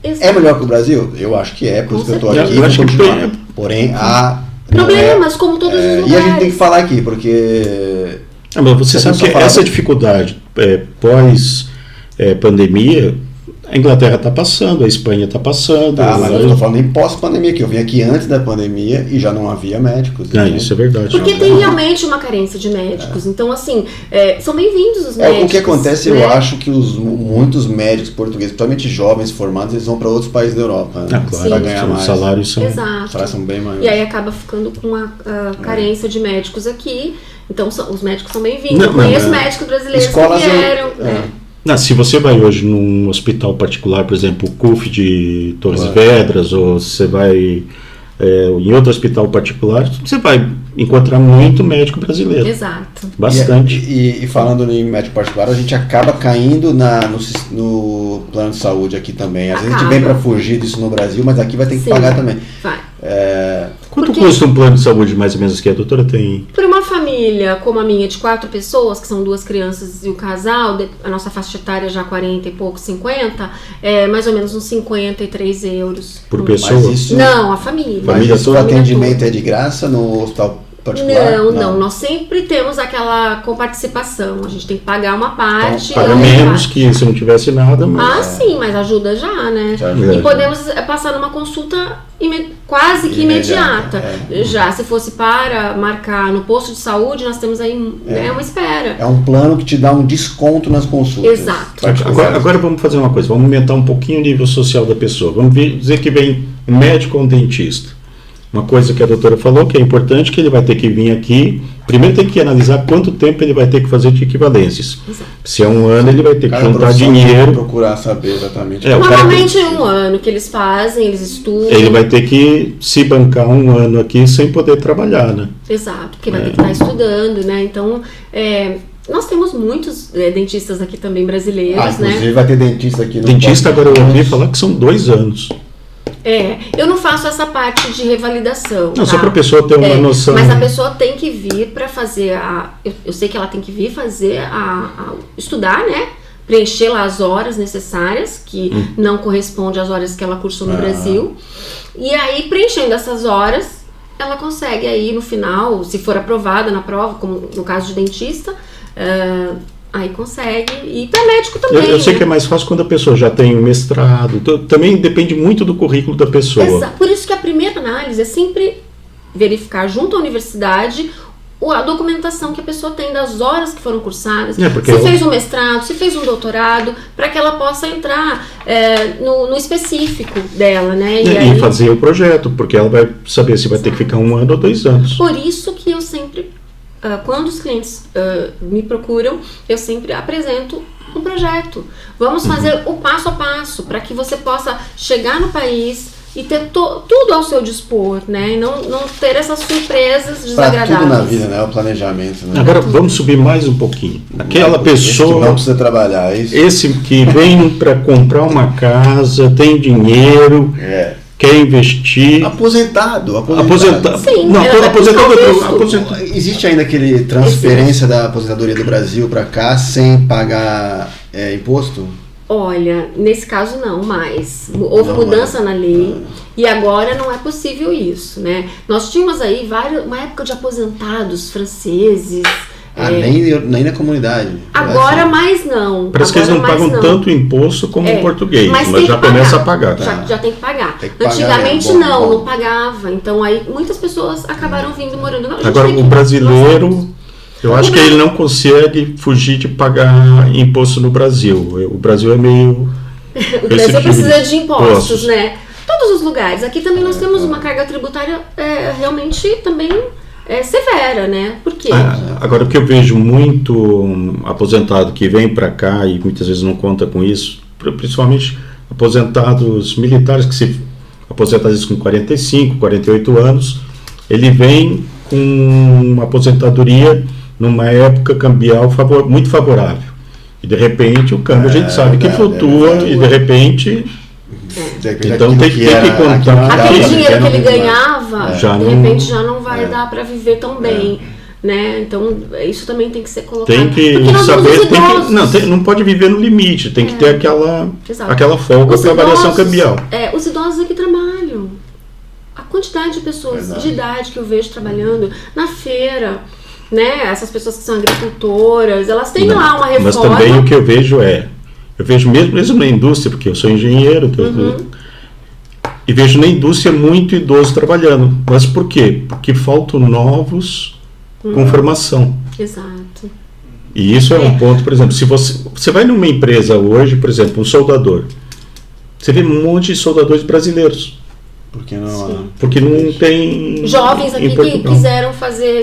Exato. É melhor que o Brasil? Eu acho que é, por Com isso que eu tô certeza. aqui. Eu acho vou que continuar. Porém, há Problemas, como todos os lugares. e a gente tem que falar aqui, porque Mas você Se a sabe que pessoa falar- essa dificuldade pós-pandemia, a Inglaterra está passando, a Espanha está passando. mas eu estou falando em pós-pandemia, que eu vim aqui antes da pandemia e já não havia médicos. Não, né? isso é verdade. Porque tem realmente uma carência de médicos. Então, assim, são bem-vindos os É, médicos. o que acontece, né? eu acho que muitos médicos portugueses, principalmente jovens formados, eles vão para outros países da Europa, né? Claro, Para ganhar os mais. salários são. Exato. Os salários são bem maiores. E aí acaba ficando com a carência de médicos aqui. Então, os médicos são bem-vindos. Não, Eu conheço mas, médicos brasileiros escolas que vieram. né? Não, se você vai hoje num hospital particular, por exemplo, o CUF de Torres Vedras, ou você vai em outro hospital particular, você vai encontrar muito médico brasileiro. Exato. Bastante. E falando em médico particular, a gente acaba caindo no plano de saúde aqui também. Às vezes a gente Acaba. vem para fugir disso no Brasil, mas aqui vai ter que Sim. pagar também. Vai. Quanto Porque- custa um plano de saúde, mais ou menos, que a doutora tem? Por uma família como a minha, de 4 pessoas, que são 2 crianças e o casal, a nossa faixa etária já 40 e pouco, 50, é mais ou menos uns 53 euros. Por Mas pessoa? isso, Não, a família. mas Família isso o toda? atendimento toda. é de graça no hospital particular? Não, nós sempre temos aquela comparticipação. A gente tem que pagar uma parte. Paga outra menos parte. que se não tivesse nada, Ah, mas... sim, mas ajuda já, né? Já ajuda. E podemos passar numa consulta quase que imediata. Imediata, Já se fosse para marcar no posto de saúde, nós temos aí né, uma espera. É um plano que te dá um desconto nas consultas. Exato. Agora vamos fazer uma coisa, vamos aumentar um pouquinho o nível social da pessoa. Vamos dizer que vem um médico ou um dentista. Uma coisa que a doutora falou que é importante, que ele vai ter que vir aqui, primeiro tem que analisar quanto tempo ele vai ter que fazer de equivalências. Exato. Se é um ano, ele vai ter que Cada juntar profissão tem que dinheiro, procurar saber exatamente. É, o cara Normalmente é um ano que eles fazem, eles estudam. ele vai ter que se bancar um ano aqui sem poder trabalhar, né? Exato, porque vai ter que estar estudando, né? Então, nós temos muitos dentistas aqui também brasileiros, né? Inclusive vai ter dentista aqui no Dentista, agora eu ouvi podcast. falar que são 2 anos. Eu não faço essa parte de revalidação. Não, tá? só para a pessoa ter uma noção. Mas a pessoa tem que vir para fazer eu sei que ela tem que vir fazer estudar, né? Preencher lá as horas necessárias, que não corresponde às horas que ela cursou no Brasil. E aí, preenchendo essas horas, ela consegue aí no final, se for aprovada na prova, como no caso de dentista, aí consegue. E para médico também. Eu sei né? que é mais fácil quando a pessoa já tem um mestrado. Então, também depende muito do currículo da pessoa. Por isso que a primeira análise é sempre verificar junto à universidade a documentação que a pessoa tem das horas que foram cursadas, Porque se fez um mestrado, se fez um doutorado, para que ela possa entrar no específico dela, né? E fazer o projeto, porque ela vai saber se vai ter que ficar 1 ano ou 2 anos. Por isso que eu sempre, quando os clientes me procuram, eu sempre apresento um projeto. Vamos fazer o passo a passo para que você possa chegar no país e ter tudo ao seu dispor, né? E não ter essas surpresas Pra desagradáveis. tudo na vida, né? O planejamento. Né? Agora vamos subir mais um pouquinho. Aquela Esse que não pessoa, precisa trabalhar, é isso? esse que vem para comprar uma casa, tem dinheiro, quer investir. Aposentado. Sim, Não, ela aposentado. busca o Existe ainda aquele transferência da aposentadoria do Brasil para cá sem pagar imposto? Olha, nesse caso não, mas houve mudança na lei e agora não é possível isso, né? Nós tínhamos aí uma época de aposentados franceses. Nem na comunidade. Agora mais não. Parece que eles não pagam tanto imposto como o português, mas já começa a pagar. Já tem que pagar. Tem que pagar, Antigamente bom. não pagava. Então aí muitas pessoas acabaram vindo morando. Não, a gente Agora tem o que- brasileiro, eu acho que ele não consegue fugir de pagar imposto no Brasil. O Brasil é meio... O Brasil precisa de impostos, né? Todos os lugares. Aqui também nós temos uma carga tributária realmente também severa, né? Por quê? Agora, o que eu vejo muito aposentado que vem para cá e muitas vezes não conta com isso, principalmente aposentados militares que se aposentam às vezes com 45, 48 anos, ele vem com uma aposentadoria numa época cambial muito favorável. E de repente o câmbio a gente sabe que flutua e de repente... Então tem que contar. Aquele que dinheiro que ele não vai. ganhava, Já de não- repente já não vai dar para viver tão bem, né? Então isso também tem que ser colocado. Tem que Porque nós saber, temos idosos. não pode viver no limite, tem que ter Exato. aquela folga Os para a variação idosos, cambial. Os idosos aqui trabalham. A quantidade de pessoas de idade que eu vejo trabalhando na feira, né? Essas pessoas que são agricultoras, elas têm lá uma reforma. Mas também o que eu vejo eu vejo mesmo na indústria, porque eu sou engenheiro, e vejo na indústria muito idoso trabalhando. Mas por quê? Porque faltam novos com formação. Exato. E isso é um ponto, por exemplo, se você vai numa empresa hoje, por exemplo, um soldador, você vê um monte de soldadores brasileiros. Porque não, Porque não tem... Jovens aqui em que Portugal. quiseram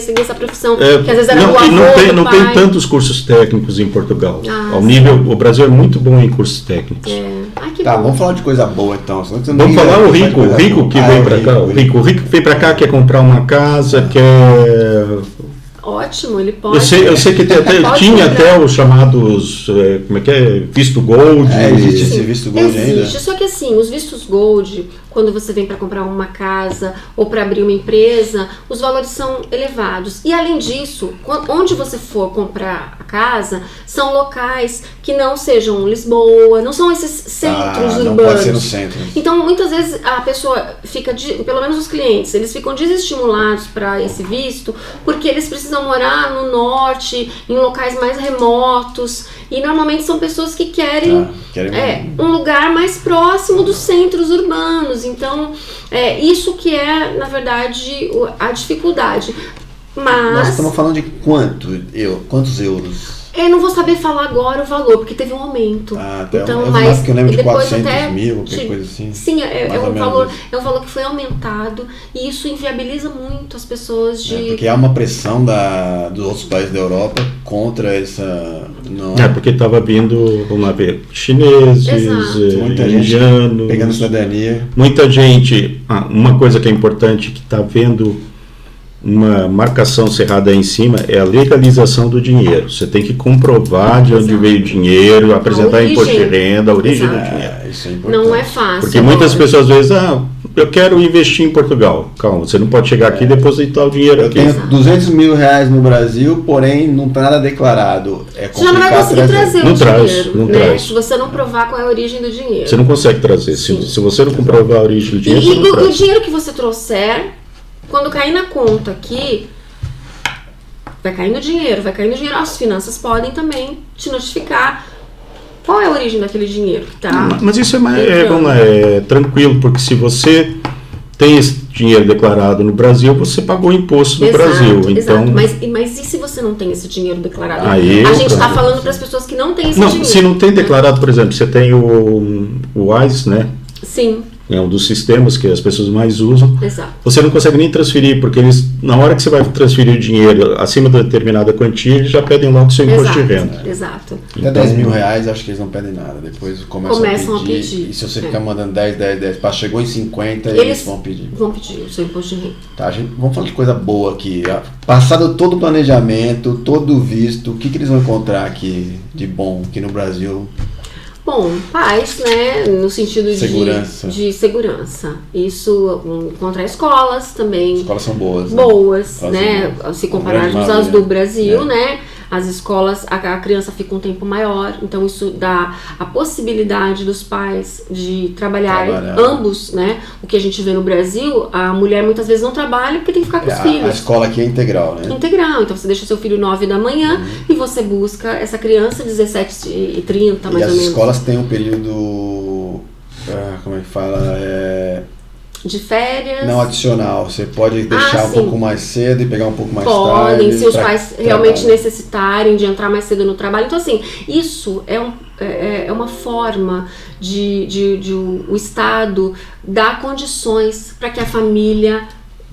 seguir essa profissão, que às vezes era do avô, não do tem pai. tantos cursos técnicos em Portugal. Ah, O Brasil é muito bom em cursos técnicos. Ai, que Tá, bom. vamos falar de coisa boa então. Senão você Vamos não falar o liga, rico, faz o coisa rico boa. que vem pra cá. O rico que vem pra cá quer comprar uma casa, quer... ótimo, ele pode. Eu sei que tinha até os chamados, como é que é? Visto Gold. Existe esse visto Gold ainda? Existe, só que assim, os vistos Gold, quando você vem para comprar uma casa ou para abrir uma empresa, os valores são elevados. E além disso, onde você for comprar a casa, são locais que não sejam Lisboa, não são esses centros urbanos. Não pode ser no centro. Então, muitas vezes a pessoa fica, pelo menos os clientes, eles ficam desestimulados para esse visto, porque eles precisam morar no norte, em locais mais remotos, e normalmente são pessoas que querem um lugar mais próximo dos centros urbanos. Então, isso que é, na verdade, a dificuldade. Mas nós estamos falando de quantos euros? Eu não vou saber falar agora o valor, porque teve um aumento. Então, mas que eu lembro de 400 mil, qualquer coisa assim. Sim, é um valor que foi aumentado, e isso inviabiliza muito as pessoas de... porque há uma pressão dos outros países da Europa contra essa... porque estava vindo, vamos lá ver, chineses, indianos... Pegando cidadania. Muita gente... uma coisa que é importante, que está vendo uma marcação cerrada aí em cima, é a legalização do dinheiro. Você tem que comprovar de onde veio o dinheiro, apresentar imposto de renda, a origem do dinheiro. Isso é importante. Não é fácil. Porque muitas pessoas às vezes, eu quero investir em Portugal. Calma, você não pode chegar aqui e depositar o dinheiro aqui. Eu tenho 200 mil reais no Brasil, porém não está nada declarado. Você já não vai conseguir trazer o dinheiro. Não traz. Se você não provar qual é a origem do dinheiro. Você não consegue trazer. Se você não comprovar a origem do dinheiro, você não traz. O dinheiro que você trouxer, quando cair na conta aqui, vai caindo dinheiro. As finanças podem também te notificar qual é a origem daquele dinheiro que está. Mas isso é tranquilo, porque se você tem esse dinheiro declarado no Brasil, você pagou imposto no Brasil. Então... Mas e se você não tem esse dinheiro declarado? A gente está falando para as pessoas que não têm esse dinheiro. Se não tem declarado, por exemplo, você tem o WISE, né? Sim. É um dos sistemas que as pessoas mais usam. Exato. Você não consegue nem transferir, porque eles, na hora que você vai transferir o dinheiro acima de determinada quantia, eles já pedem logo o seu imposto de renda. Exato. Até 10 mil reais, acho que eles não pedem nada. Depois começam a pedir. E se você ficar mandando 10, chegou em 50, eles vão pedir. Vão pedir o seu imposto de renda. Tá, vamos falar de coisa boa aqui. Passado todo o planejamento, todo o visto, o que eles vão encontrar aqui de bom aqui no Brasil? Bom, paz, né, no sentido de segurança. Isso, encontrar escolas também. Escolas são boas. Boas, né, se compararmos às do Brasil, né. As escolas, a criança fica um tempo maior, então isso dá a possibilidade dos pais de trabalharem ambos, né? O que a gente vê no Brasil, a mulher muitas vezes não trabalha porque tem que ficar com os filhos. A escola aqui é integral, né? Integral, então você deixa o seu filho 9 da manhã e você busca essa criança 17h30, mais ou menos. E as escolas têm um período, como é que fala, de férias. Não adicional, você pode deixar um pouco mais cedo e pegar um pouco mais tarde. Podem, se os pais realmente necessitarem de entrar mais cedo no trabalho. Então, assim, isso é uma forma de o Estado dar condições para que a família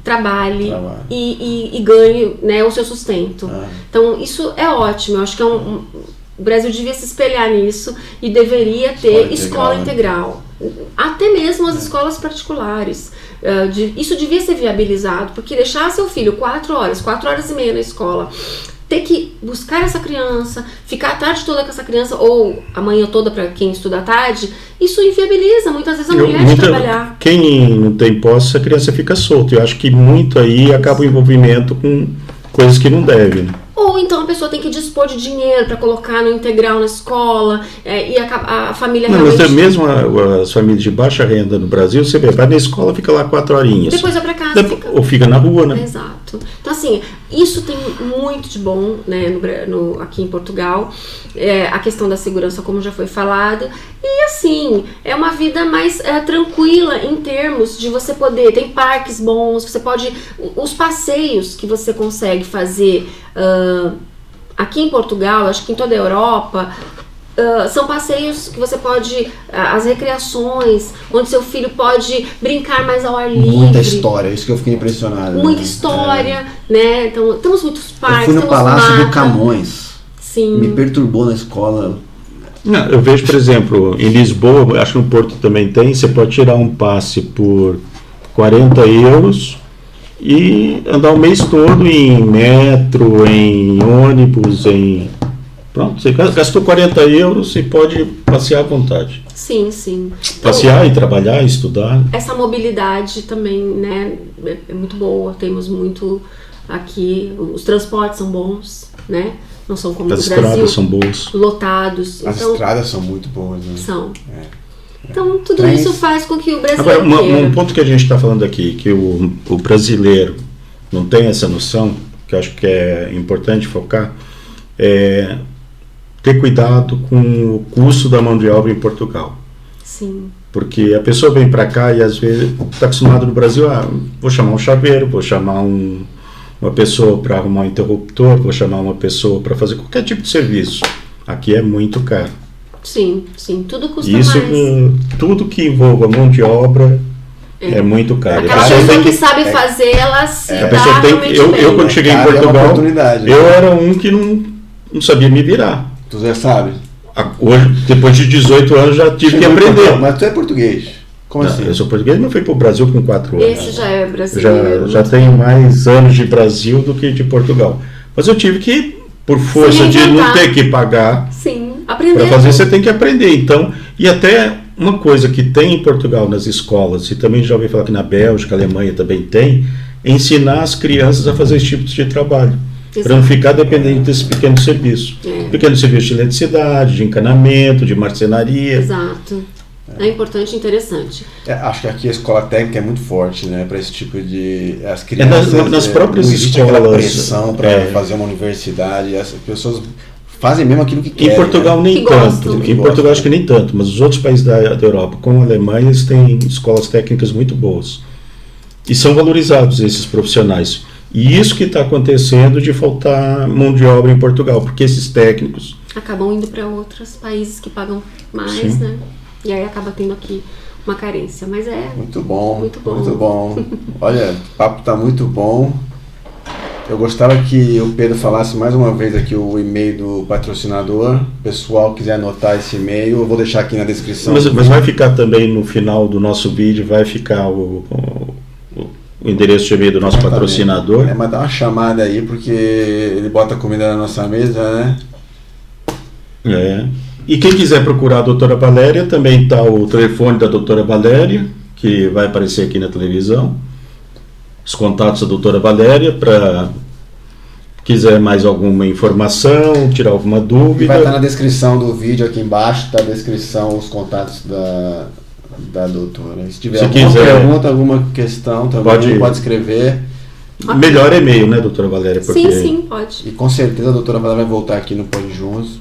trabalhe e ganhe, né, o seu sustento. Então, isso é ótimo. Eu acho que o Brasil devia se espelhar nisso e deveria ter escola integral. Até mesmo as escolas particulares. Isso devia ser viabilizado, porque deixar seu filho 4 horas e meia na escola, ter que buscar essa criança, ficar a tarde toda com essa criança, ou a manhã toda para quem estuda à tarde, isso inviabiliza muitas vezes a mulher de trabalhar. Quem não tem posse, a criança fica solta. Eu acho que muito aí acaba o envolvimento com coisas que não deve, né? Ou então a pessoa tem que dispor de dinheiro para colocar no integral na escola, e a família realmente... Mas mesmo as famílias de baixa renda no Brasil, você vai na escola, fica lá 4 horinhas. Depois vai para casa. Ou fica na rua, né? Exato. Então, assim, isso tem muito de bom, né, aqui em Portugal. A questão da segurança, como já foi falado. E, assim, é uma vida mais tranquila em termos de você poder... Tem parques bons, você pode... Os passeios que você consegue fazer... aqui em Portugal, acho que em toda a Europa, são passeios que você pode, as recreações, onde seu filho pode brincar mais ao ar livre. Muita história, isso que eu fiquei impressionado. Muita história, né? Então, temos muitos parques. Eu fui no Palácio do Camões. Sim. Me perturbou na escola. Não, eu vejo, por exemplo, em Lisboa, acho que no Porto também tem, você pode tirar um passe por 40 euros e andar o mês todo em metro, em ônibus, Pronto, você gastou 40 euros e pode passear à vontade. Sim, sim. Passear e trabalhar, estudar. Essa mobilidade também, né, é muito boa. Temos muito aqui, os transportes são bons, né? Não são como no Brasil. As estradas são boas. Lotados. As estradas são muito boas, né? São. Então, tudo isso faz com que o Agora, brasileiro... um ponto que a gente está falando aqui, que o brasileiro não tem essa noção, que eu acho que é importante focar, é ter cuidado com o custo da mão de obra em Portugal. Sim. Porque a pessoa vem para cá e às vezes está acostumado no Brasil, vou chamar um chaveiro, vou chamar uma pessoa para arrumar um interruptor, vou chamar uma pessoa para fazer qualquer tipo de serviço. Aqui é muito caro. Sim, sim, tudo custa Isso, mais. tudo que envolva mão de obra é muito caro. Aquela pessoa que sabe fazer, ela se a dá pessoa tem realmente que, bem. eu quando cheguei em Portugal, eu era um que não sabia me virar. Tu já sabe? Hoje, depois de 18 anos, já tive que aprender. Mas tu é português. Como assim? Eu sou português, mas fui para o Brasil com 4 anos. Esse já é brasileiro. Já tenho mais anos de Brasil do que de Portugal. Mas eu tive que, por força de não ter que pagar, para fazer, você tem que aprender. Então, e até uma coisa que tem em Portugal nas escolas, e também já ouvi falar que na Bélgica, Alemanha também tem, é ensinar as crianças a fazer esse tipo de trabalho. Para não ficar dependente desse pequeno serviço. Pequeno serviço de eletricidade, de encanamento, de marcenaria. Exato. É importante e interessante. Acho que aqui a escola técnica é muito forte, né? Para esse tipo de... As crianças... nas próprias escolas. Aquela pressão para fazer uma universidade. As pessoas fazem mesmo aquilo que querem. Em Portugal nem tanto. Em Portugal acho que nem tanto. Mas os outros países da Europa, como a Alemanha, eles têm escolas técnicas muito boas. E são valorizados esses profissionais. E isso que está acontecendo de faltar mão de obra em Portugal, porque esses técnicos... acabam indo para outros países que pagam mais, né? E aí acaba tendo aqui uma carência, mas é... Muito bom, muito bom. Muito bom. Olha, o papo está muito bom. Eu gostaria que o Pedro falasse mais uma vez aqui o e-mail do patrocinador. O pessoal quiser anotar esse e-mail, eu vou deixar aqui na descrição. Mas vai ficar também no final do nosso vídeo, vai ficar o endereço de e-mail do nosso patrocinador. Mas dá uma chamada aí, porque ele bota comida na nossa mesa, né? E quem quiser procurar a doutora Valéria, também está o telefone da doutora Valéria, que vai aparecer aqui na televisão. Os contatos da doutora Valéria, para quiser mais alguma informação, tirar alguma dúvida. E vai estar na descrição do vídeo aqui embaixo, está a descrição, os contatos da doutora. Se tiver alguma pergunta, alguma questão também, pode escrever. Melhor e-mail, né, doutora Valéria? Porque... Sim, pode. E com certeza a doutora Valéria vai voltar aqui no Pode Juntos.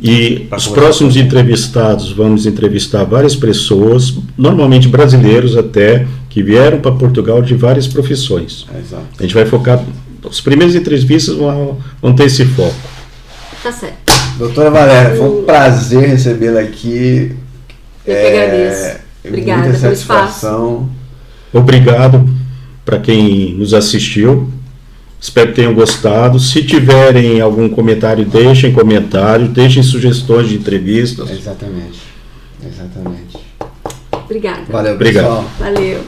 E os próximos entrevistados, vamos entrevistar várias pessoas, normalmente brasileiros até, que vieram para Portugal de várias profissões. Exato. A gente vai focar, as primeiras entrevistas vão ter esse foco. Tá certo. Doutora Valéria, foi um prazer recebê-la aqui. Eu que agradeço. Obrigada muita satisfação. Obrigado para quem nos assistiu. Espero que tenham gostado. Se tiverem algum comentário, deixem comentário, deixem sugestões de entrevistas. Exatamente. Obrigada. Valeu, obrigado. pessoal. Valeu.